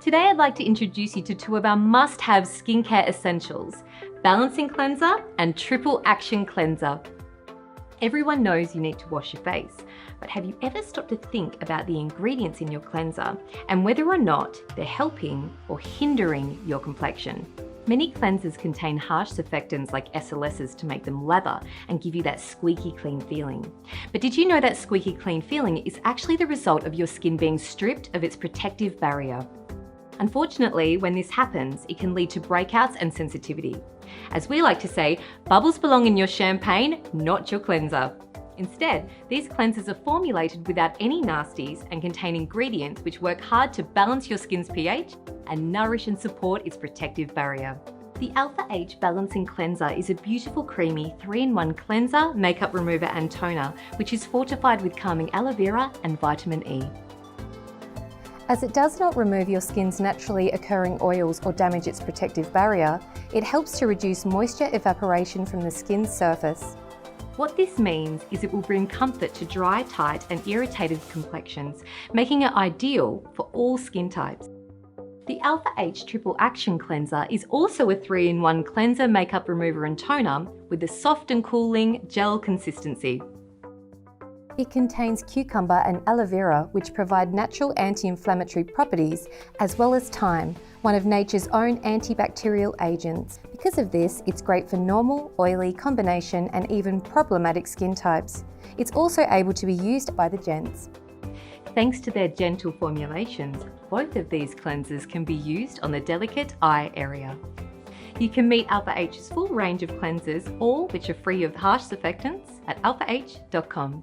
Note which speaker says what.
Speaker 1: Today I'd like to introduce you to two of our must-have skincare essentials, Balancing Cleanser and Triple Action Cleanser. Everyone knows you need to wash your face, but have you ever stopped to think about the ingredients in your cleanser and whether or not they're helping or hindering your complexion? Many cleansers contain harsh surfactants like SLSs to make them lather and give you that squeaky clean feeling. But did you know that squeaky clean feeling is actually the result of your skin being stripped of its protective barrier? Unfortunately, when this happens, it can lead to breakouts and sensitivity. As we like to say, bubbles belong in your champagne, not your cleanser. Instead, these cleansers are formulated without any nasties and contain ingredients which work hard to balance your skin's pH and nourish and support its protective barrier. The AlphaH Balancing Cleanser is a beautiful creamy 3-in-1 cleanser, makeup remover and toner, which is fortified with calming aloe vera and vitamin E.
Speaker 2: As it does not remove your skin's naturally occurring oils or damage its protective barrier, it helps to reduce moisture evaporation from the skin's surface.
Speaker 1: What this means is it will bring comfort to dry, tight and irritated complexions, making it ideal for all skin types. The AlphaH Triple Action Cleanser is also a 3-in-1 cleanser, makeup remover and toner with a soft and cooling gel consistency.
Speaker 2: It contains cucumber and aloe vera, which provide natural anti-inflammatory properties, as well as thyme, one of nature's own antibacterial agents. Because of this, it's great for normal, oily, combination and even problematic skin types. It's also able to be used by the gents.
Speaker 1: Thanks to their gentle formulations, both of these cleansers can be used on the delicate eye area. You can meet AlphaH's full range of cleansers, all which are free of harsh surfactants, at alphah.com.